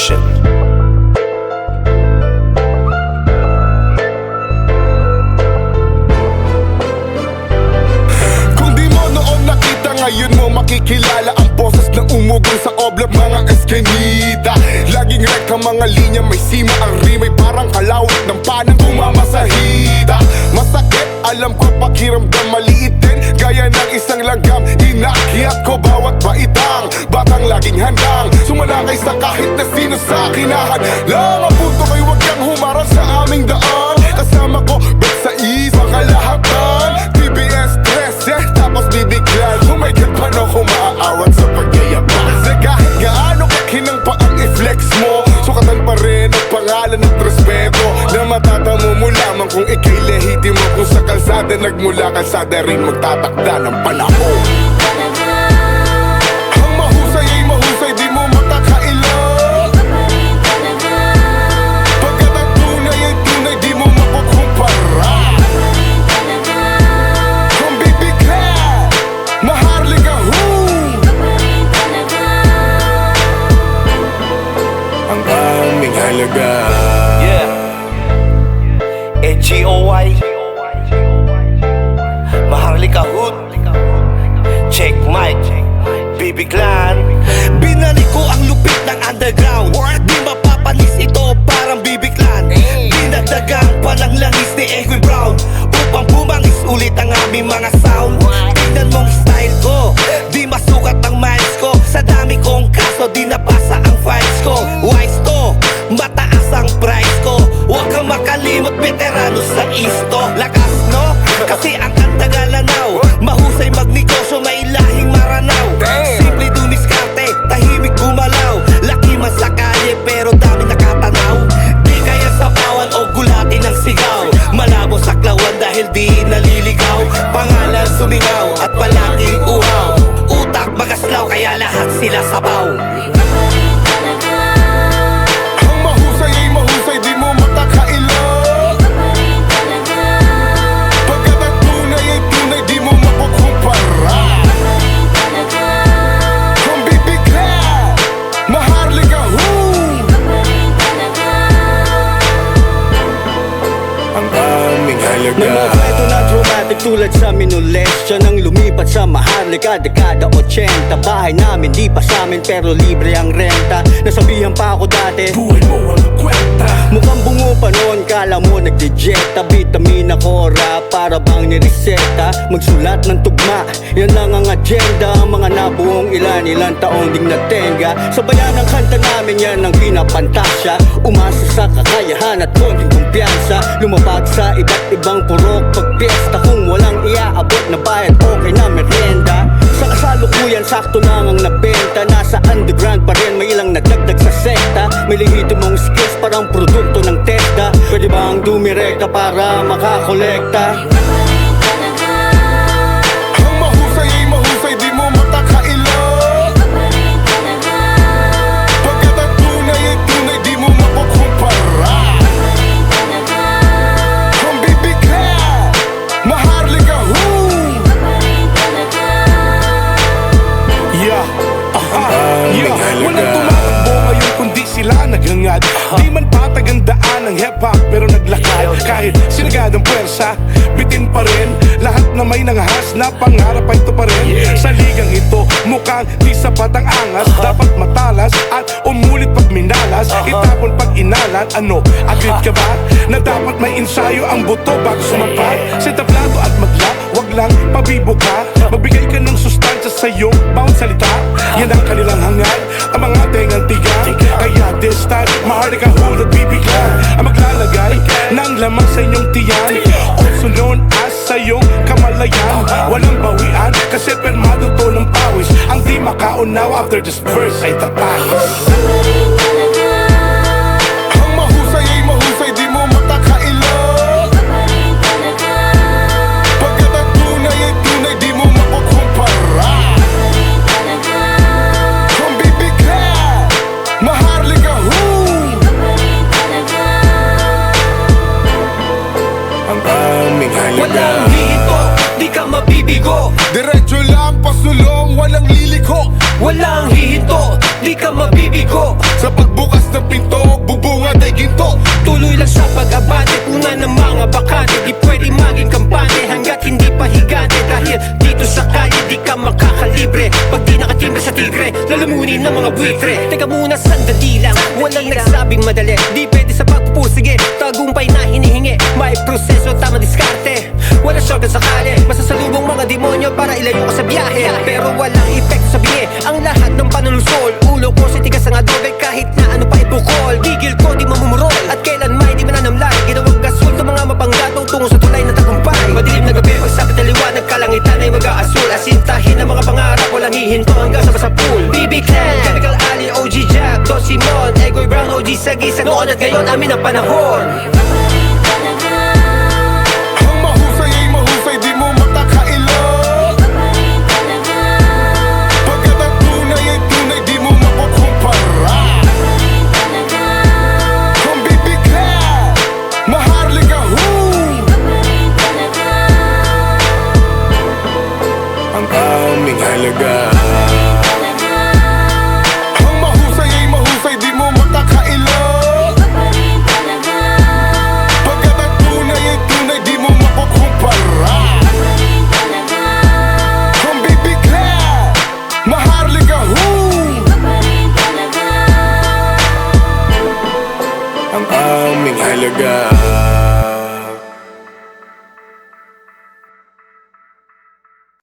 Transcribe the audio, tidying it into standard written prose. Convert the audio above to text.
Production. Kung di mo noon nakita, ngayon mo makikilala ang boses na umugong sa oblap, mga eskenita. Laging rek ang mga linya, may sima ang rimay, parang kalawit ng panang umamasahida. Masakit, alam ko pakiramdam maliitin, gaya ng isang langgam. Inakyat ko bawat baitang, batang laging handang sumalakay sa kahit na sino sa kinahan lang. Ang punto ko'y huwag kang humarang sa aming daan. Kasama ko, bet sa isa kalahatan. TBS 13, tapos bibiglan. Oh my God, paano ko maaawat sa pagyayabang? Kasi kahit gaano kakinang pa ang i-flex mo, sukatan pa rin ang pangalan at respeto na matatamo mo lamang kung ika'y lehitimo. Kung sa kalsada nagmula, kalsada rin magtatakda ng panahon. Ang mahusay ay mahusay, di mo makakailan. Pagkat ang tunay ay tunay, di mo makukumpara. Kung bibigla, maharlika ho. Ang aming halaga. G-O-Y Maharlika Hood, Check Mike, BB Clan. Binalik ko ang lupit ng underground. Di mapapanis ito, parang BB Clan. Dinagdagang pa ng langis ni Egwin Brown upang bumangis ulit ang aming mga sound. Tingnan mong style ko, di masukat ang miles ko. Sa dami kong kaso, di napasa ang files ko. Wise to, mataas ang price ko. Huwag kang makalimot, veterano sa isto. Lakas no, kasi ang kantagalanaw. Mahusay magnegosyo, may lahing maranaw. Simple dumiskarte, tahimik gumalaw. Laki man sa kalye, pero dami nakatanaw. Di kaya sapawan o gulatin ang sigaw. Malabo sa klawan dahil di naliligaw. Pangalan sumingaw at palaging uhaw. Utak magaslaw, kaya lahat sila sabaw. May mga kwento na dramatic tulad sa Minolesya nang lumipat sa Maharlika, dekada 80. Bahay namin, di pa sa amin, pero libre ang renta. Nasabihan pa ako dati, buhay mo ang kwenta. mukhang bungo pa noon, kala mo nagdijekta. Vitamina Cora, para bang nireseta. Magsulat ng tugma, yan lang ang agenda. Mga nabuong ilan taong ding natenga. Sabayan ang kanta namin, yan ang pinapantasya. Umasa sa kakayahan at konting kumpiyansa. Lumabag sa iba't ibang purok pagpiesta. Kung walang iaabot na bayad, okay na merienda. Sa kasalukuyan, sakto lang ang nabenta. Nasa underground pa rin, may ilang nagdagdag sa sekta. May lehitimong skills, parang produkto ng TESDA. Pwede bang dumirekta para makakolekta? Ang mahusay ay mahusay, di mo matakailan. Pagkat ang tunay ay tunay, di mo makukumpara. Kung bibigla, maharlika ho. Walang tumatakbo ngayon kundi sila naghangad. Di man patag ang daan ng hip-hop pero naglakad. Kahit sinagad ang puwersa, bitin pa rin. Lahat na may nangahas na pangarap ay ito pa rin. Sa ligang ito, mukhang di sapat ang angas. Dapat matalas at umulit pag minalas. Itapon pag inalan, ano, agad ka ba? Na dapat may ensayo ang buto bago sumapat. Sa tablado at maglap, wag lang pabibo ka. Magbigay ka ng sustansya sa iyong bawat salita. Yan ang kanilang hangad, ang mga tengang tigang. Kaya this time, Maharlika Hood at BB Clan ang maglalagay ng lamang sa inyong tiyan. Also known as sa iyong kamalayan. Walang bawian kasi permado to ng pawis. Ang di makaunaw after this verse ay tatahis. Ang mahusay ay mahusay, di mo matakailan. Pagkat ang tunay ay tunay, di mo makukumpara. Kung bibigla, maharlika ho. Ang aming halaga. Walang hihito, di ka mabibigo. Diretso lang pasulong, walang liliko. Walang hihinto, di ka mabibigo. tigre, lalamunin ng mga buitre. Teka muna, sandali lang, walang nagsabing madali. Di pwede sa pagpupusige, tagumpay na hinihingi. May proseso, tama diskarte, wala shortcut sakali. Masasalubong mga demonyo para ilayo ka sa biyahe. Pero walang epekto sa bingi, ang lahat ng panulusol. Ulo ko sa tigas ang adobe, kahit na ano pa ibukol. Gigil ko di mamumurol, at kailan may di mananamlay. Ginawang gasol ng mga mapanggatong tungo sa tulay na tagumpay. Madilim na gabi, pagsapit na liwanag, kalangitan ay mag-aasul. Asintahin ang mga pangarap, walang hihinto hanggang sa pool. BB Clan, Chemical Ali, OG Jack, Don Simon, Egoy Brown, OG Sagisag. Noon at ngayon, amin ang panahon.